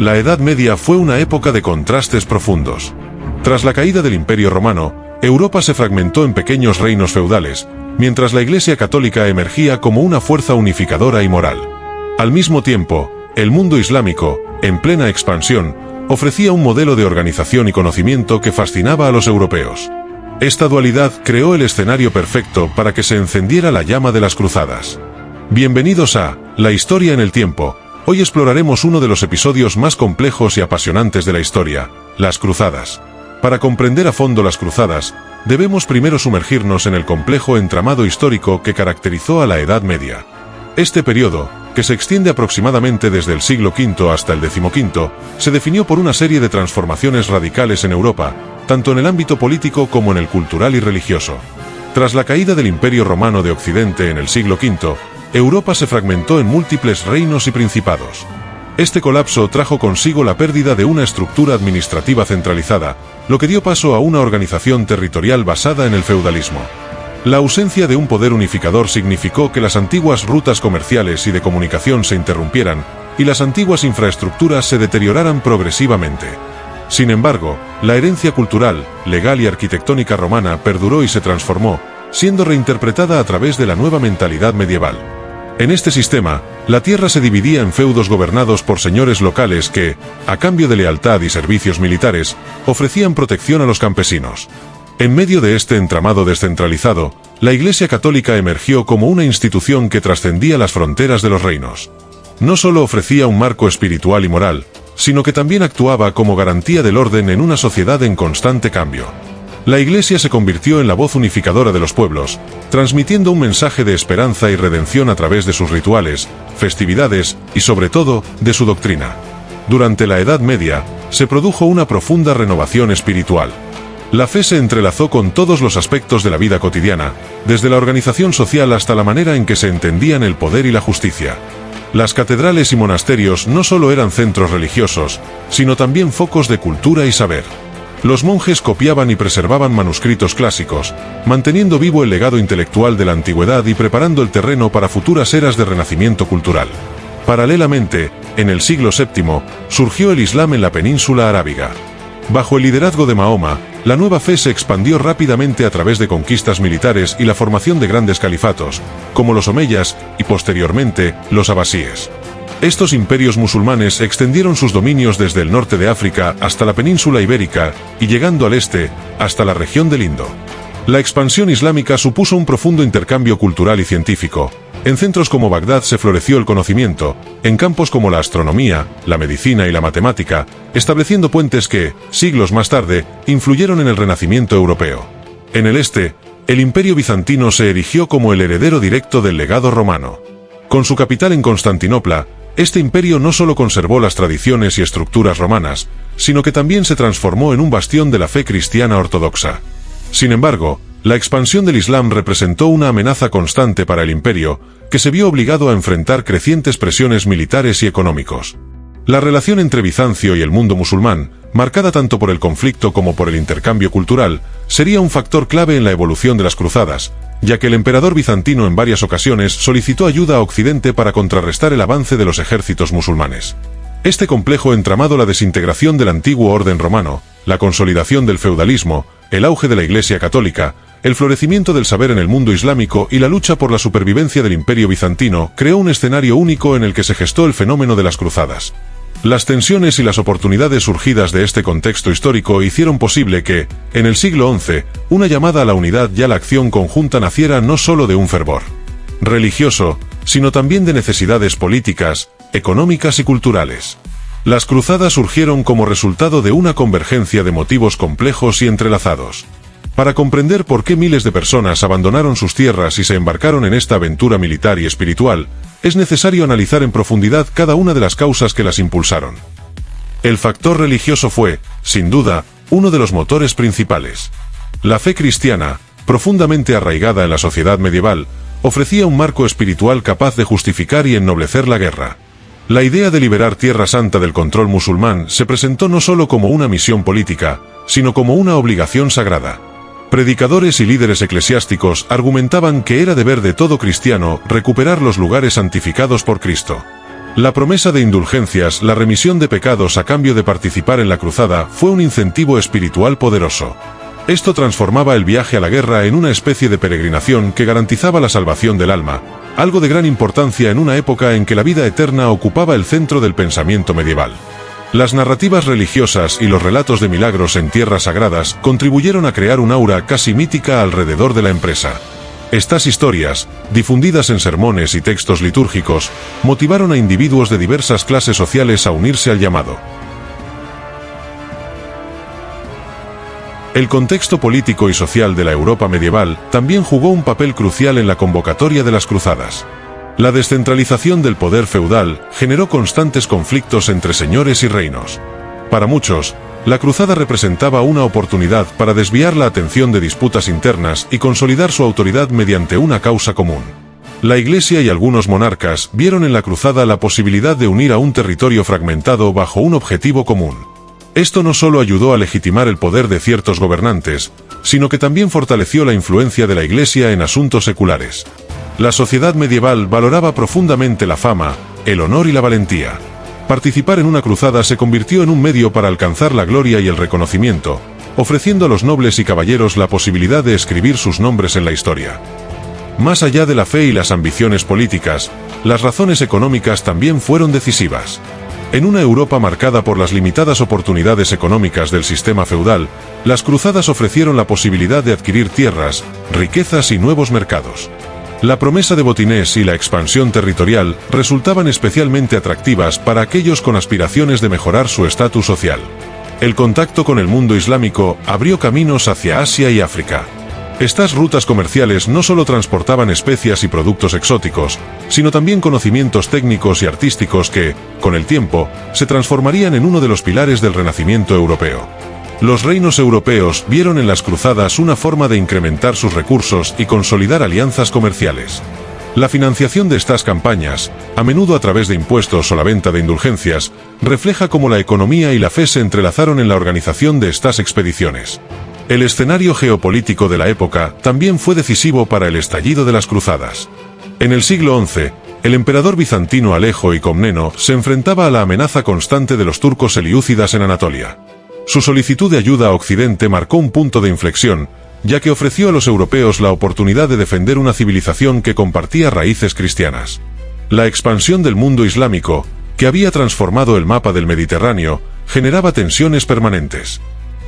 La Edad Media fue una época de contrastes profundos. Tras la caída del Imperio Romano, Europa se fragmentó en pequeños reinos feudales, mientras la Iglesia Católica emergía como una fuerza unificadora y moral. Al mismo tiempo, el mundo islámico, en plena expansión, ofrecía un modelo de organización y conocimiento que fascinaba a los europeos. Esta dualidad creó el escenario perfecto para que se encendiera la llama de las cruzadas. Bienvenidos a La Historia en el Tiempo. Hoy exploraremos uno de los episodios más complejos y apasionantes de la historia, las cruzadas. Para comprender a fondo las cruzadas, debemos primero sumergirnos en el complejo entramado histórico que caracterizó a la Edad Media. Este periodo, que se extiende aproximadamente desde el siglo V hasta el XV, se definió por una serie de transformaciones radicales en Europa, tanto en el ámbito político como en el cultural y religioso. Tras la caída del Imperio Romano de Occidente en el siglo V, Europa se fragmentó en múltiples reinos y principados. Este colapso trajo consigo la pérdida de una estructura administrativa centralizada, lo que dio paso a una organización territorial basada en el feudalismo. La ausencia de un poder unificador significó que las antiguas rutas comerciales y de comunicación se interrumpieran, y las antiguas infraestructuras se deterioraran progresivamente. Sin embargo, la herencia cultural, legal y arquitectónica romana perduró y se transformó, siendo reinterpretada a través de la nueva mentalidad medieval. En este sistema, la tierra se dividía en feudos gobernados por señores locales que, a cambio de lealtad y servicios militares, ofrecían protección a los campesinos. En medio de este entramado descentralizado, la Iglesia Católica emergió como una institución que trascendía las fronteras de los reinos. No solo ofrecía un marco espiritual y moral, sino que también actuaba como garantía del orden en una sociedad en constante cambio. La Iglesia se convirtió en la voz unificadora de los pueblos, transmitiendo un mensaje de esperanza y redención a través de sus rituales, festividades y, sobre todo, de su doctrina. Durante la Edad Media, se produjo una profunda renovación espiritual. La fe se entrelazó con todos los aspectos de la vida cotidiana, desde la organización social hasta la manera en que se entendían el poder y la justicia. Las catedrales y monasterios no solo eran centros religiosos, sino también focos de cultura y saber. Los monjes copiaban y preservaban manuscritos clásicos, manteniendo vivo el legado intelectual de la antigüedad y preparando el terreno para futuras eras de renacimiento cultural. Paralelamente, en el siglo VII, surgió el Islam en la península arábiga. Bajo el liderazgo de Mahoma, la nueva fe se expandió rápidamente a través de conquistas militares y la formación de grandes califatos, como los omeyas y posteriormente, los abasíes. Estos imperios musulmanes extendieron sus dominios desde el norte de África hasta la península ibérica y llegando al este, hasta la región del Indo. La expansión islámica supuso un profundo intercambio cultural y científico. En centros como Bagdad se floreció el conocimiento, en campos como la astronomía, la medicina y la matemática, estableciendo puentes que, siglos más tarde, influyeron en el renacimiento europeo. En el este, el Imperio bizantino se erigió como el heredero directo del legado romano. Con su capital en Constantinopla, este imperio no solo conservó las tradiciones y estructuras romanas, sino que también se transformó en un bastión de la fe cristiana ortodoxa. Sin embargo, la expansión del Islam representó una amenaza constante para el imperio, que se vio obligado a enfrentar crecientes presiones militares y económicos. La relación entre Bizancio y el mundo musulmán, marcada tanto por el conflicto como por el intercambio cultural, sería un factor clave en la evolución de las cruzadas, ya que el emperador bizantino en varias ocasiones solicitó ayuda a Occidente para contrarrestar el avance de los ejércitos musulmanes. Este complejo entramado la desintegración del antiguo orden romano, la consolidación del feudalismo, el auge de la Iglesia Católica, el florecimiento del saber en el mundo islámico y la lucha por la supervivencia del imperio bizantino creó un escenario único en el que se gestó el fenómeno de las cruzadas. Las tensiones y las oportunidades surgidas de este contexto histórico hicieron posible que, en el siglo XI, una llamada a la unidad y a la acción conjunta naciera no solo de un fervor religioso, sino también de necesidades políticas, económicas y culturales. Las cruzadas surgieron como resultado de una convergencia de motivos complejos y entrelazados. Para comprender por qué miles de personas abandonaron sus tierras y se embarcaron en esta aventura militar y espiritual, es necesario analizar en profundidad cada una de las causas que las impulsaron. El factor religioso fue, sin duda, uno de los motores principales. La fe cristiana, profundamente arraigada en la sociedad medieval, ofrecía un marco espiritual capaz de justificar y ennoblecer la guerra. La idea de liberar Tierra Santa del control musulmán se presentó no solo como una misión política, sino como una obligación sagrada. Predicadores y líderes eclesiásticos argumentaban que era deber de todo cristiano recuperar los lugares santificados por Cristo. La promesa de indulgencias, la remisión de pecados a cambio de participar en la cruzada, fue un incentivo espiritual poderoso. Esto transformaba el viaje a la guerra en una especie de peregrinación que garantizaba la salvación del alma, algo de gran importancia en una época en que la vida eterna ocupaba el centro del pensamiento medieval. Las narrativas religiosas y los relatos de milagros en tierras sagradas contribuyeron a crear un aura casi mítica alrededor de la empresa. Estas historias, difundidas en sermones y textos litúrgicos, motivaron a individuos de diversas clases sociales a unirse al llamado. El contexto político y social de la Europa medieval también jugó un papel crucial en la convocatoria de las cruzadas. La descentralización del poder feudal generó constantes conflictos entre señores y reinos. Para muchos, la cruzada representaba una oportunidad para desviar la atención de disputas internas y consolidar su autoridad mediante una causa común. La Iglesia y algunos monarcas vieron en la cruzada la posibilidad de unir a un territorio fragmentado bajo un objetivo común. Esto no solo ayudó a legitimar el poder de ciertos gobernantes, sino que también fortaleció la influencia de la Iglesia en asuntos seculares. La sociedad medieval valoraba profundamente la fama, el honor y la valentía. Participar en una cruzada se convirtió en un medio para alcanzar la gloria y el reconocimiento, ofreciendo a los nobles y caballeros la posibilidad de escribir sus nombres en la historia. Más allá de la fe y las ambiciones políticas, las razones económicas también fueron decisivas. En una Europa marcada por las limitadas oportunidades económicas del sistema feudal, las cruzadas ofrecieron la posibilidad de adquirir tierras, riquezas y nuevos mercados. La promesa de botines y la expansión territorial resultaban especialmente atractivas para aquellos con aspiraciones de mejorar su estatus social. El contacto con el mundo islámico abrió caminos hacia Asia y África. Estas rutas comerciales no solo transportaban especias y productos exóticos, sino también conocimientos técnicos y artísticos que, con el tiempo, se transformarían en uno de los pilares del Renacimiento europeo. Los reinos europeos vieron en las cruzadas una forma de incrementar sus recursos y consolidar alianzas comerciales. La financiación de estas campañas, a menudo a través de impuestos o la venta de indulgencias, refleja cómo la economía y la fe se entrelazaron en la organización de estas expediciones. El escenario geopolítico de la época también fue decisivo para el estallido de las cruzadas. En el siglo XI, el emperador bizantino Alejo y Comneno se enfrentaba a la amenaza constante de los turcos selyúcidas en Anatolia. Su solicitud de ayuda a Occidente marcó un punto de inflexión, ya que ofreció a los europeos la oportunidad de defender una civilización que compartía raíces cristianas. La expansión del mundo islámico, que había transformado el mapa del Mediterráneo, generaba tensiones permanentes.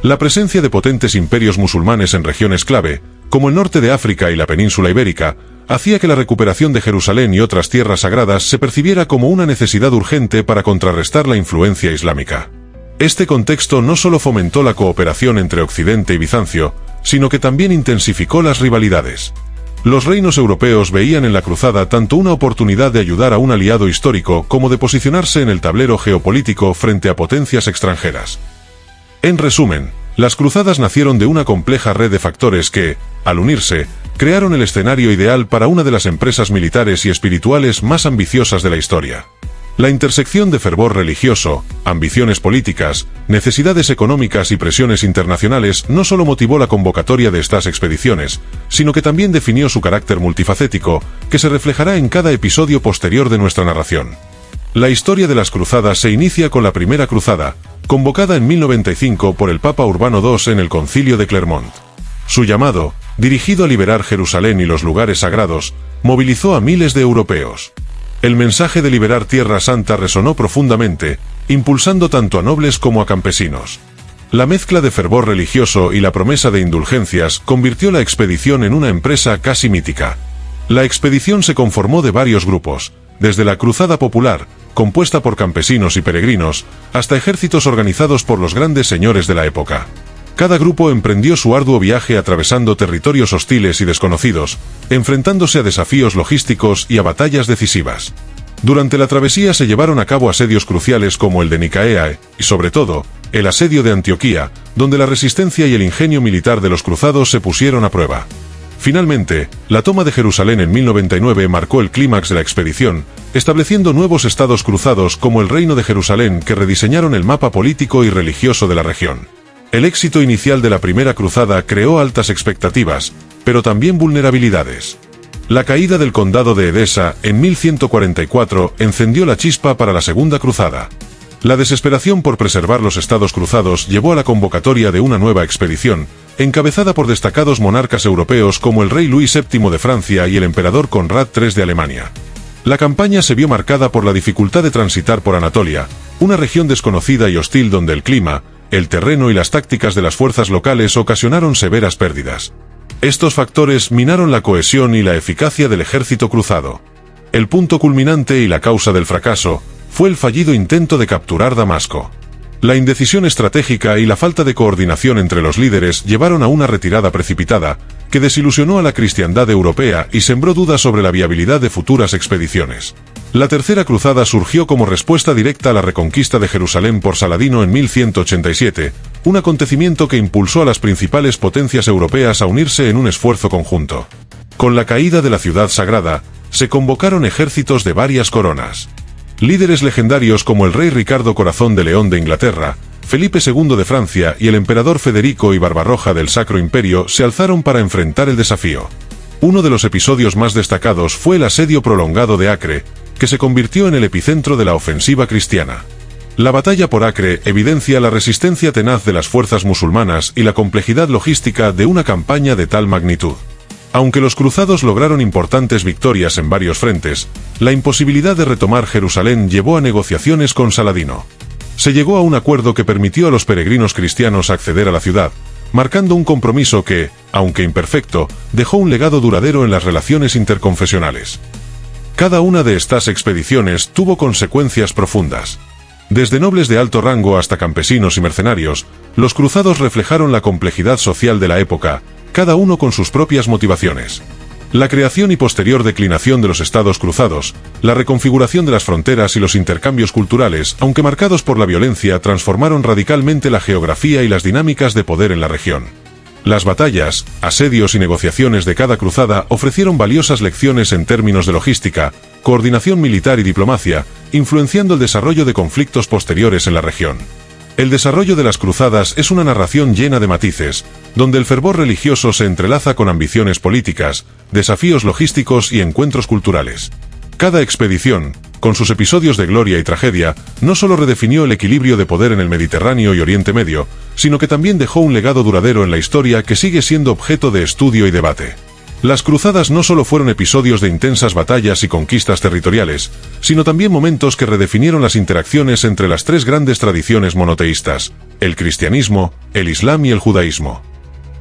La presencia de potentes imperios musulmanes en regiones clave, como el norte de África y la península ibérica, hacía que la recuperación de Jerusalén y otras tierras sagradas se percibiera como una necesidad urgente para contrarrestar la influencia islámica. Este contexto no solo fomentó la cooperación entre Occidente y Bizancio, sino que también intensificó las rivalidades. Los reinos europeos veían en la cruzada tanto una oportunidad de ayudar a un aliado histórico como de posicionarse en el tablero geopolítico frente a potencias extranjeras. En resumen, las cruzadas nacieron de una compleja red de factores que, al unirse, crearon el escenario ideal para una de las empresas militares y espirituales más ambiciosas de la historia. La intersección de fervor religioso, ambiciones políticas, necesidades económicas y presiones internacionales no solo motivó la convocatoria de estas expediciones, sino que también definió su carácter multifacético, que se reflejará en cada episodio posterior de nuestra narración. La historia de las cruzadas se inicia con la Primera Cruzada, convocada en 1095 por el Papa Urbano II en el Concilio de Clermont. Su llamado, dirigido a liberar Jerusalén y los lugares sagrados, movilizó a miles de europeos. El mensaje de liberar Tierra Santa resonó profundamente, impulsando tanto a nobles como a campesinos. La mezcla de fervor religioso y la promesa de indulgencias convirtió la expedición en una empresa casi mítica. La expedición se conformó de varios grupos, desde la Cruzada Popular, compuesta por campesinos y peregrinos, hasta ejércitos organizados por los grandes señores de la época. Cada grupo emprendió su arduo viaje atravesando territorios hostiles y desconocidos, enfrentándose a desafíos logísticos y a batallas decisivas. Durante la travesía se llevaron a cabo asedios cruciales como el de Nicaea y, sobre todo, el asedio de Antioquía, donde la resistencia y el ingenio militar de los cruzados se pusieron a prueba. Finalmente, la toma de Jerusalén en 1099 marcó el clímax de la expedición, estableciendo nuevos estados cruzados como el Reino de Jerusalén que rediseñaron el mapa político y religioso de la región. El éxito inicial de la Primera Cruzada creó altas expectativas, pero también vulnerabilidades. La caída del condado de Edesa en 1144 encendió la chispa para la Segunda Cruzada. La desesperación por preservar los estados cruzados llevó a la convocatoria de una nueva expedición, encabezada por destacados monarcas europeos como el rey Luis VII de Francia y el emperador Conrad III de Alemania. La campaña se vio marcada por la dificultad de transitar por Anatolia, una región desconocida y hostil donde el clima, el terreno y las tácticas de las fuerzas locales ocasionaron severas pérdidas. Estos factores minaron la cohesión y la eficacia del ejército cruzado. El punto culminante y la causa del fracaso fue el fallido intento de capturar Damasco. La indecisión estratégica y la falta de coordinación entre los líderes llevaron a una retirada precipitada, que desilusionó a la cristiandad europea y sembró dudas sobre la viabilidad de futuras expediciones. La Tercera Cruzada surgió como respuesta directa a la reconquista de Jerusalén por Saladino en 1187, un acontecimiento que impulsó a las principales potencias europeas a unirse en un esfuerzo conjunto. Con la caída de la ciudad sagrada, se convocaron ejércitos de varias coronas. Líderes legendarios como el rey Ricardo Corazón de León de Inglaterra, Felipe II de Francia y el emperador Federico y Barbarroja del Sacro Imperio se alzaron para enfrentar el desafío. Uno de los episodios más destacados fue el asedio prolongado de Acre, que se convirtió en el epicentro de la ofensiva cristiana. La batalla por Acre evidencia la resistencia tenaz de las fuerzas musulmanas y la complejidad logística de una campaña de tal magnitud. Aunque los cruzados lograron importantes victorias en varios frentes, la imposibilidad de retomar Jerusalén llevó a negociaciones con Saladino. Se llegó a un acuerdo que permitió a los peregrinos cristianos acceder a la ciudad, marcando un compromiso que, aunque imperfecto, dejó un legado duradero en las relaciones interconfesionales. Cada una de estas expediciones tuvo consecuencias profundas. Desde nobles de alto rango hasta campesinos y mercenarios, los cruzados reflejaron la complejidad social de la época, cada uno con sus propias motivaciones. La creación y posterior declinación de los estados cruzados, la reconfiguración de las fronteras y los intercambios culturales, aunque marcados por la violencia, transformaron radicalmente la geografía y las dinámicas de poder en la región. Las batallas, asedios y negociaciones de cada cruzada ofrecieron valiosas lecciones en términos de logística, coordinación militar y diplomacia, influenciando el desarrollo de conflictos posteriores en la región. El desarrollo de las cruzadas es una narración llena de matices, donde el fervor religioso se entrelaza con ambiciones políticas, desafíos logísticos y encuentros culturales. Cada expedición, con sus episodios de gloria y tragedia, no solo redefinió el equilibrio de poder en el Mediterráneo y Oriente Medio, sino que también dejó un legado duradero en la historia que sigue siendo objeto de estudio y debate. Las cruzadas no solo fueron episodios de intensas batallas y conquistas territoriales, sino también momentos que redefinieron las interacciones entre las tres grandes tradiciones monoteístas, el cristianismo, el islam y el judaísmo.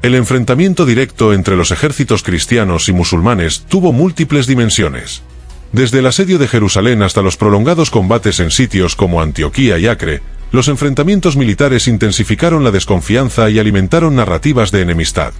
El enfrentamiento directo entre los ejércitos cristianos y musulmanes tuvo múltiples dimensiones. Desde el asedio de Jerusalén hasta los prolongados combates en sitios como Antioquía y Acre, los enfrentamientos militares intensificaron la desconfianza y alimentaron narrativas de enemistad.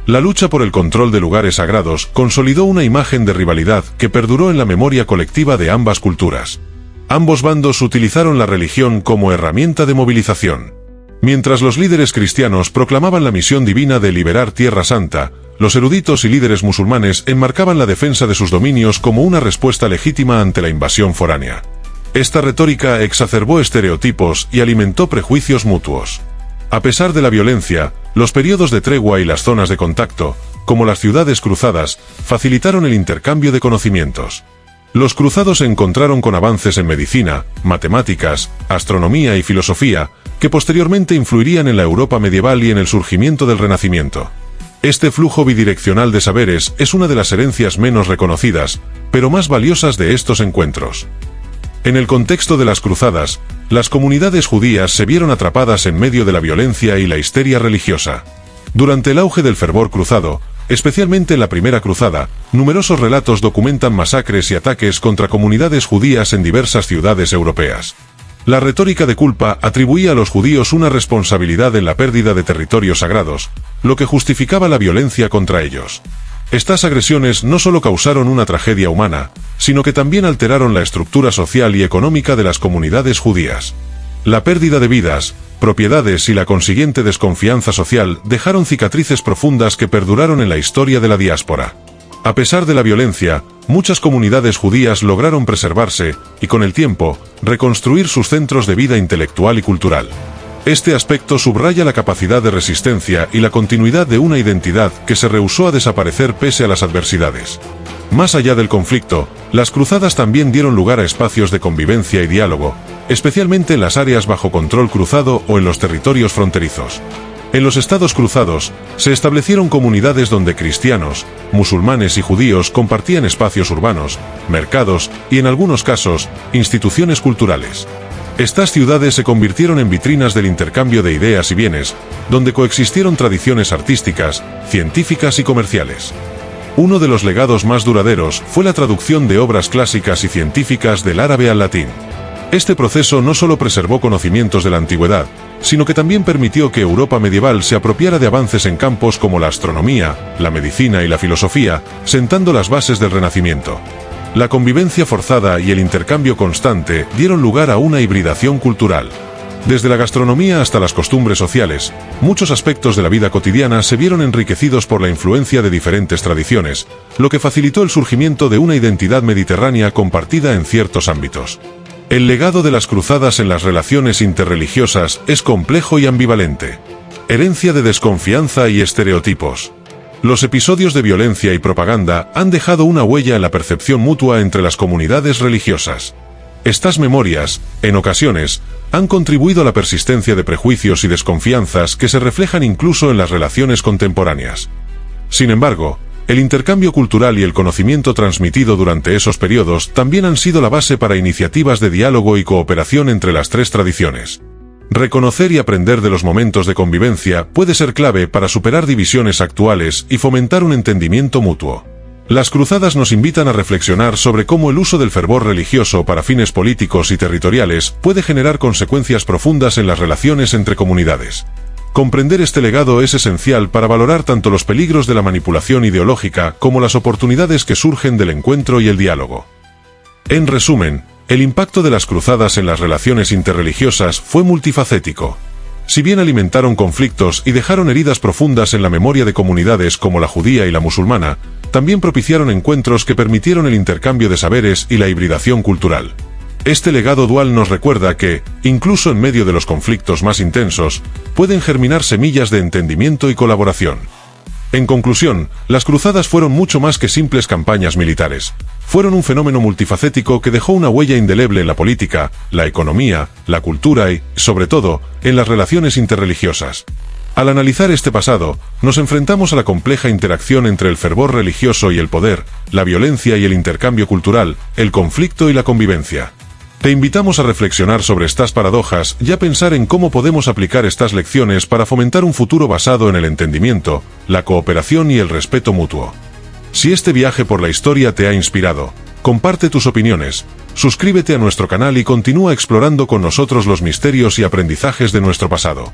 La lucha por el control de lugares sagrados consolidó una imagen de rivalidad que perduró en la memoria colectiva de ambas culturas. Ambos bandos utilizaron la religión como herramienta de movilización. Mientras los líderes cristianos proclamaban la misión divina de liberar Tierra Santa, los eruditos y líderes musulmanes enmarcaban la defensa de sus dominios como una respuesta legítima ante la invasión foránea. Esta retórica exacerbó estereotipos y alimentó prejuicios mutuos. A pesar de la violencia, los periodos de tregua y las zonas de contacto, como las ciudades cruzadas, facilitaron el intercambio de conocimientos. Los cruzados se encontraron con avances en medicina, matemáticas, astronomía y filosofía, que posteriormente influirían en la Europa medieval y en el surgimiento del Renacimiento. Este flujo bidireccional de saberes es una de las herencias menos reconocidas, pero más valiosas de estos encuentros. En el contexto de las cruzadas, las comunidades judías se vieron atrapadas en medio de la violencia y la histeria religiosa. Durante el auge del fervor cruzado, especialmente en la Primera Cruzada, numerosos relatos documentan masacres y ataques contra comunidades judías en diversas ciudades europeas. La retórica de culpa atribuía a los judíos una responsabilidad en la pérdida de territorios sagrados, lo que justificaba la violencia contra ellos. Estas agresiones no solo causaron una tragedia humana, sino que también alteraron la estructura social y económica de las comunidades judías. La pérdida de vidas, propiedades y la consiguiente desconfianza social dejaron cicatrices profundas que perduraron en la historia de la diáspora. A pesar de la violencia, muchas comunidades judías lograron preservarse y, con el tiempo, reconstruir sus centros de vida intelectual y cultural. Este aspecto subraya la capacidad de resistencia y la continuidad de una identidad que se rehusó a desaparecer pese a las adversidades. Más allá del conflicto, las cruzadas también dieron lugar a espacios de convivencia y diálogo, especialmente en las áreas bajo control cruzado o en los territorios fronterizos. En los estados cruzados, se establecieron comunidades donde cristianos, musulmanes y judíos compartían espacios urbanos, mercados y, en algunos casos, instituciones culturales. Estas ciudades se convirtieron en vitrinas del intercambio de ideas y bienes, donde coexistieron tradiciones artísticas, científicas y comerciales. Uno de los legados más duraderos fue la traducción de obras clásicas y científicas del árabe al latín. Este proceso no solo preservó conocimientos de la antigüedad, sino que también permitió que Europa medieval se apropiara de avances en campos como la astronomía, la medicina y la filosofía, sentando las bases del Renacimiento. La convivencia forzada y el intercambio constante dieron lugar a una hibridación cultural. Desde la gastronomía hasta las costumbres sociales, muchos aspectos de la vida cotidiana se vieron enriquecidos por la influencia de diferentes tradiciones, lo que facilitó el surgimiento de una identidad mediterránea compartida en ciertos ámbitos. El legado de las cruzadas en las relaciones interreligiosas es complejo y ambivalente. Herencia de desconfianza y estereotipos. Los episodios de violencia y propaganda han dejado una huella en la percepción mutua entre las comunidades religiosas. Estas memorias, en ocasiones, han contribuido a la persistencia de prejuicios y desconfianzas que se reflejan incluso en las relaciones contemporáneas. Sin embargo, el intercambio cultural y el conocimiento transmitido durante esos periodos también han sido la base para iniciativas de diálogo y cooperación entre las tres tradiciones. Reconocer y aprender de los momentos de convivencia puede ser clave para superar divisiones actuales y fomentar un entendimiento mutuo. Las cruzadas nos invitan a reflexionar sobre cómo el uso del fervor religioso para fines políticos y territoriales puede generar consecuencias profundas en las relaciones entre comunidades. Comprender este legado es esencial para valorar tanto los peligros de la manipulación ideológica como las oportunidades que surgen del encuentro y el diálogo. En resumen, el impacto de las cruzadas en las relaciones interreligiosas fue multifacético. Si bien alimentaron conflictos y dejaron heridas profundas en la memoria de comunidades como la judía y la musulmana, también propiciaron encuentros que permitieron el intercambio de saberes y la hibridación cultural. Este legado dual nos recuerda que, incluso en medio de los conflictos más intensos, pueden germinar semillas de entendimiento y colaboración. En conclusión, las cruzadas fueron mucho más que simples campañas militares. Fueron un fenómeno multifacético que dejó una huella indeleble en la política, la economía, la cultura y, sobre todo, en las relaciones interreligiosas. Al analizar este pasado, nos enfrentamos a la compleja interacción entre el fervor religioso y el poder, la violencia y el intercambio cultural, el conflicto y la convivencia. Te invitamos a reflexionar sobre estas paradojas y a pensar en cómo podemos aplicar estas lecciones para fomentar un futuro basado en el entendimiento, la cooperación y el respeto mutuo. Si este viaje por la historia te ha inspirado, comparte tus opiniones, suscríbete a nuestro canal y continúa explorando con nosotros los misterios y aprendizajes de nuestro pasado.